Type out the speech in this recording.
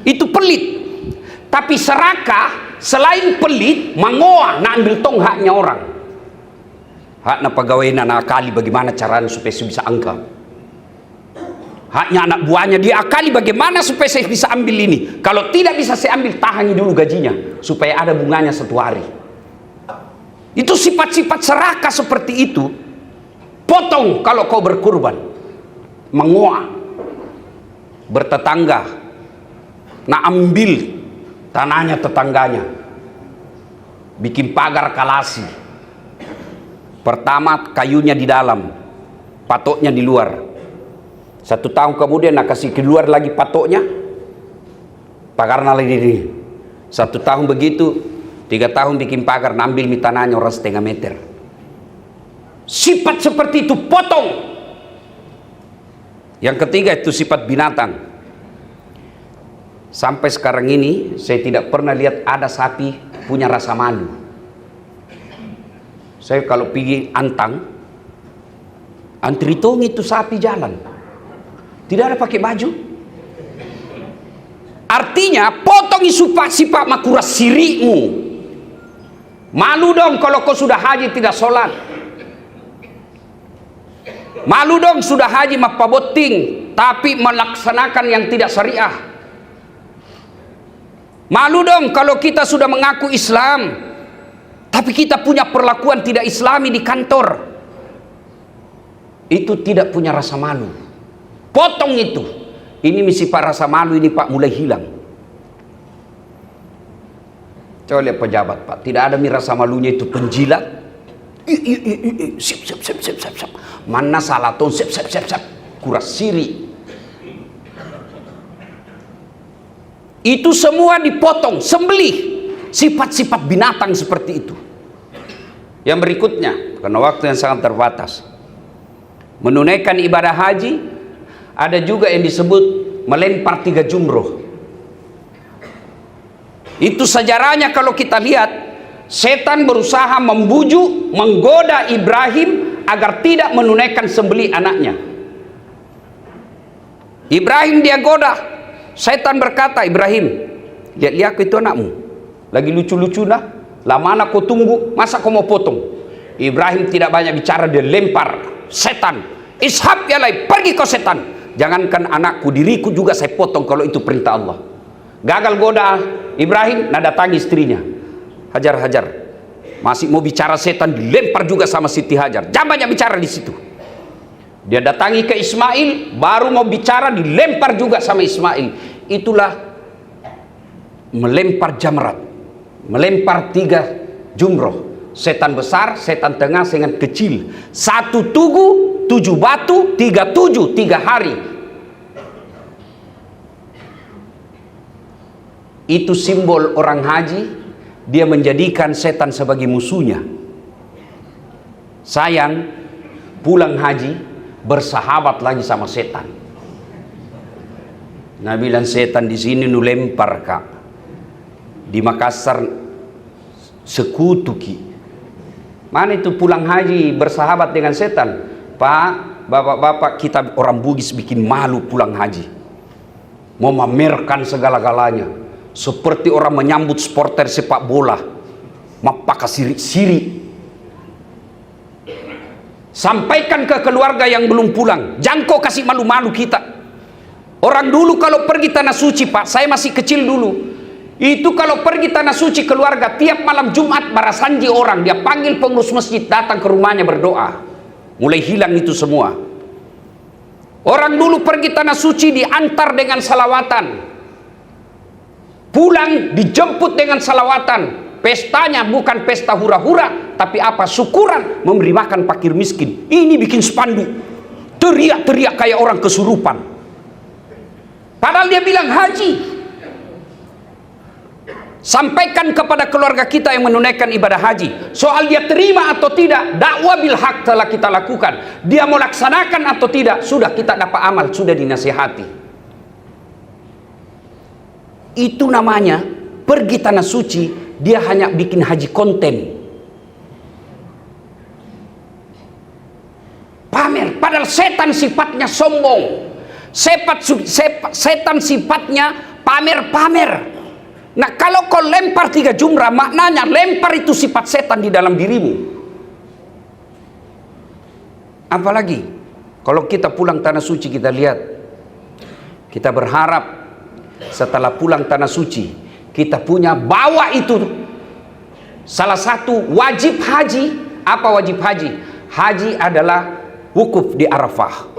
itu pelit. Tapi serakah selain pelit, mangoa nak ambil tong haknya orang. Hak na pegawai na akali bagaimana caranya supaya saya bisa angkat. Haknya anak buahnya dia akali bagaimana supaya saya bisa ambil ini. Kalau tidak bisa saya ambil, tahani dulu gajinya supaya ada bunganya 1 hari. Itu sifat-sifat serakah seperti itu. Potong kalau kau berkurban. Mengoa, bertetangga, nak ambil tanahnya tetangganya, bikin pagar kalasi. Pertama kayunya di dalam, patoknya di luar. 1 tahun kemudian nak kasih keluar lagi patoknya, pagarnya lagi ini. 1 tahun begitu, 3 tahun bikin pagar, ambil tanahnya orang 1,5 meter. Sifat seperti itu potong. Yang ketiga itu sifat binatang. Sampai sekarang ini saya tidak pernah lihat ada sapi punya rasa malu. Saya kalau pergi antang, antri tong itu sapi jalan, tidak ada pakai baju. Artinya potong sifat makuras sirimu. Malu dong kalau kau sudah haji tidak sholat. Malu dong sudah haji mapaboting tapi melaksanakan yang tidak syariah. Malu dong kalau kita sudah mengaku Islam tapi kita punya perlakuan tidak islami di kantor. Itu tidak punya rasa malu. Potong itu. Ini misi pak rasa malu ini pak mulai hilang. Coba lihat pejabat pak, tidak ada rasa malunya itu penjilat. Siap. Mana salah ton siap. Kuras siri. Itu semua dipotong, sembelih. Sifat-sifat binatang seperti itu. Yang berikutnya, karena waktu yang sangat terbatas, menunaikan ibadah haji, ada juga yang disebut melempar 3 jumroh. Itu sejarahnya kalau kita lihat, setan berusaha membujuk, menggoda Ibrahim agar tidak menunaikan sembelih anaknya. Ibrahim dia goda. Setan berkata, Ibrahim, lihat itu anakmu lagi lucu-lucu dah. Lama anak kau tunggu, masa kau mau potong? Ibrahim tidak banyak bicara, dia lempar. Setan, ishab ya lai, pergi kau setan. Jangankan anakku, diriku juga saya potong kalau itu perintah Allah. Gagal goda Ibrahim, nah datangi istrinya. Hajar. Masih mau bicara setan, dilempar juga sama Siti Hajar. Jangan banyak bicara di situ. Dia datangi ke Ismail, baru mau bicara, dilempar juga sama Ismail. Itulah melempar jamrat, melempar 3 jumroh. Setan besar, setan tengah, setan kecil. 1 tugu, 7 batu, 3 tujuh, 3 hari. Itu simbol orang haji. Dia menjadikan setan sebagai musuhnya. Sayang, pulang haji bersahabat lagi sama setan. Nah bilang setan di sini nu lempar kak. Di Makassar sekutuki. Mana itu pulang haji bersahabat dengan setan? Pak, bapak-bapak kita orang Bugis bikin malu pulang haji. Mau memamerkan segala-galanya. Seperti orang menyambut supporter sepak bola, mapaka sirik-sirik. Sampaikan ke keluarga yang belum pulang, jangan kau kasih malu-malu kita. Orang dulu kalau pergi tanah suci pak, saya masih kecil dulu. Itu kalau pergi tanah suci keluarga, tiap malam Jumat barasanji orang, dia panggil pengurus masjid datang ke rumahnya berdoa. Mulai hilang itu semua. Orang dulu pergi tanah suci diantar dengan salawatan. Pulang dijemput dengan salawatan. Pestanya bukan pesta hura-hura, tapi apa? Syukuran, memberi makan fakir miskin. Ini bikin spanduk, teriak-teriak kayak orang kesurupan. Padahal dia bilang haji. Sampaikan kepada keluarga kita yang menunaikan ibadah haji. Soal dia terima atau tidak, dakwah bil haq telah kita lakukan. Dia mau laksanakan atau tidak, sudah kita dapat amal, sudah dinasihati. Itu namanya pergi tanah suci, dia hanya bikin haji konten. Pamer, padahal setan sifatnya sombong. Setan sifatnya pamer-pamer. Nah, kalau kau lempar 3 jumrah, maknanya lempar itu sifat setan di dalam dirimu. Apalagi kalau kita pulang tanah suci, kita lihat, kita berharap setelah pulang tanah suci kita punya bawa itu. Salah satu wajib haji. Apa wajib haji? Haji adalah wukuf di Arafah.